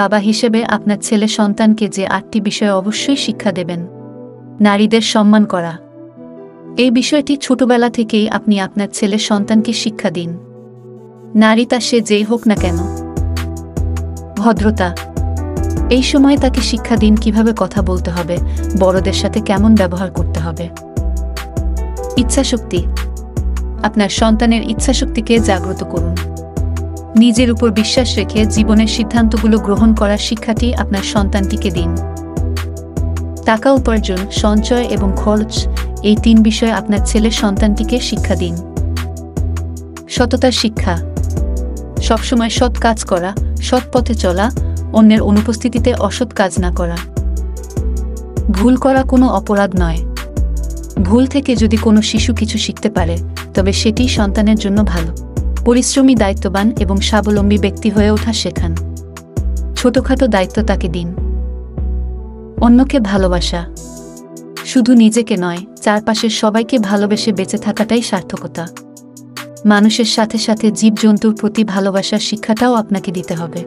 বাবা হিসেবে আপনার ছেলে সন্তানকে যে 8টি বিষয়ে অবশ্যই শিক্ষা দেবেন। নারীদের সম্মান করা। এই বিষয়টি ছোটবেলা থেকেই আপনি আপনার ছেলে সন্তানকে শিক্ষা দিন। নারী তা সে যেই হোক না কেন। ভদ্রতা। এই সময় তাকে শিক্ষা দিন কিভাবে কথা বলতে হবে, বড়দের সাথে কেমন ব্যবহার করতে হবে। ইচ্ছাশক্তি। আপনার সন্তানের ইচ্ছাশক্তিকে জাগ্রত করুন। নিজের উপর বিশ্বাস রেখে জীবনের সিদ্ধান্তগুলো গ্রহণ করার শিক্ষাটি আপনার সন্তানটিকে দিন। টাকা উপার্জন, সঞ্চয় এবং খরচ, এই 3 বিষয়ে আপনার ছেলের সন্তানটিকে শিক্ষা দিন। সততার শিক্ষা। সবসময় সৎ কাজ করা, সৎ পথে চলা, অন্যের অনুপস্থিতিতে অসৎ কাজ না করা। ভুল করা কোনো অপরাধ নয়। ভুল থেকে যদি কোনো শিশু কিছু শিখতে পারে, তবে সেটি সন্তানের জন্য ভালো। পরিশ্রমী, দায়িত্ববান এবং স্বাবলম্বী ব্যক্তি হয়ে ওঠা শেখান। ছোটখাটো দায়িত্ব তাকে দিন। অন্যকে ভালোবাসা। শুধু নিজেকে নয়, চারপাশের সবাইকে ভালোবেসে বেঁচে থাকাটাই সার্থকতা। মানুষের সাথে সাথে জীবজন্তুর প্রতি ভালোবাসার শিক্ষাটাও আপনাকে দিতে হবে।